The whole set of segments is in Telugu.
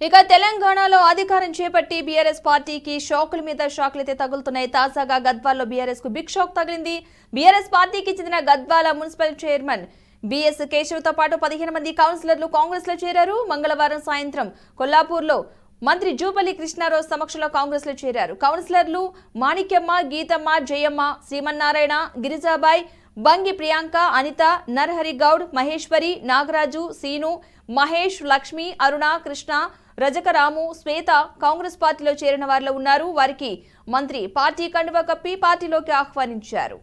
ఇక తెలంగాణలో అధికారం చేపట్టి బీఆర్ఎస్ పార్టీకి షాకుల మీద షాకులైతే తగులుతున్నాయి. తాజాగా గద్వాల్లో బీఆర్ఎస్ కు బిగ్ షాక్ తగిలింది. బీఆర్ఎస్ పార్టీకి చెందిన Gadwal municipal chairman BS Keshav తో పాటు 15 మంది కౌన్సిలర్లు కాంగ్రెస్ లో చేరారు. మంగళవారం సాయంత్రం కొల్లాపూర్లో మంత్రి జూపల్లి కృష్ణారావు సమక్షంలో కాంగ్రెస్ లో చేరారు. కౌన్సిలర్లు మాణిక్యమ్మ, గీతమ్మ, జయమ్మ, శ్రీమన్నారాయణ, గిరిజాబాయ్, బంగి ప్రియాంక, అనిత, నరహరి గౌడ్, మహేశ్వరి, నాగరాజు, సీను, మహేష్, లక్ష్మి, అరుణ, కృష్ణ, రజకరాము, శ్వేత కాంగ్రెస్ పార్టీలో చేరిన వారిలో ఉన్నారు. వారికి మంత్రి పార్టీ కండువా కప్పి పార్టీలోకి ఆహ్వానించారు.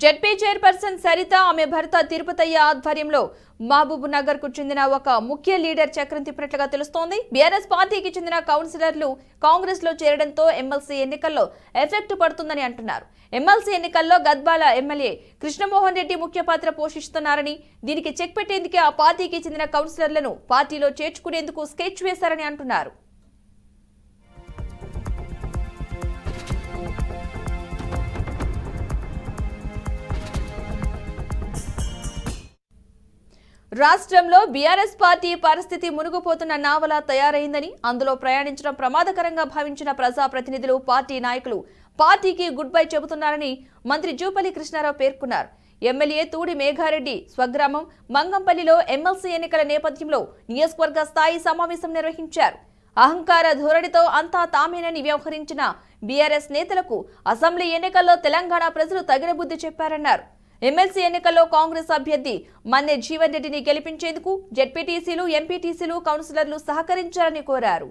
జెడ్పీ చైర్పర్సన్ సరిత, ఆమె భర్త తిరుపతయ్య ఆధ్వర్యంలో మహబూబ్ నగర్ కు చెందిన ఒక ముఖ్య లీడర్ చక్రం తిప్పినట్లుగా తెలుస్తోంది. బీఆర్ఎస్ పార్టీకి చెందిన కౌన్సిలర్లు కాంగ్రెస్ లో చేరడంతో ఎమ్మెల్సీ ఎన్నికల్లో ఎఫెక్ట్ పడుతుందని అంటున్నారు. ఎమ్మెల్సీ ఎన్నికల్లో గద్వాల ఎమ్మెల్యే కృష్ణమోహన్ రెడ్డి ముఖ్య పాత్ర పోషిస్తున్నారని, దీనికి చెక్ పెట్టేందుకే ఆ పార్టీకి చెందిన కౌన్సిలర్లను పార్టీలో చేర్చుకునేందుకు స్కెచ్ వేశారని అంటున్నారు. రాష్ట్రంలో బీఆర్ఎస్ పార్టీ పరిస్థితి మునిగిపోతున్న నావలా తయారైందని, అందులో ప్రయాణించడం ప్రమాదకరంగా భావించిన ప్రజాప్రతినిధులు, పార్టీ నాయకులు పార్టీకి గుడ్ బై చెబుతున్నారని మంత్రి జూపల్లి కృష్ణారావు పేర్కొన్నారు. ఎమ్మెల్యే తూడి మేఘారెడ్డి స్వగ్రామం మంగంపల్లిలో ఎమ్మెల్సీ ఎన్నికల నేపథ్యంలో నియోజకవర్గ స్థాయి సమావేశం నిర్వహించారు. అహంకార ధోరణితో అంతా తామేనని వ్యవహరించిన బీఆర్ఎస్ నేతలకు అసెంబ్లీ ఎన్నికల్లో తెలంగాణ ప్రజలు తగిన బుద్ధి చెప్పారన్నారు. ఎమ్మెల్సీ ఎన్నికల్లో కాంగ్రెస్ అభ్యర్థి మన్నె జీవన్ రెడ్డిని గెలిపించేందుకు జెడ్పీటీసీలు, ఎంపీటీసీలు, కౌన్సిలర్లు సహకరించాలని కోరారు.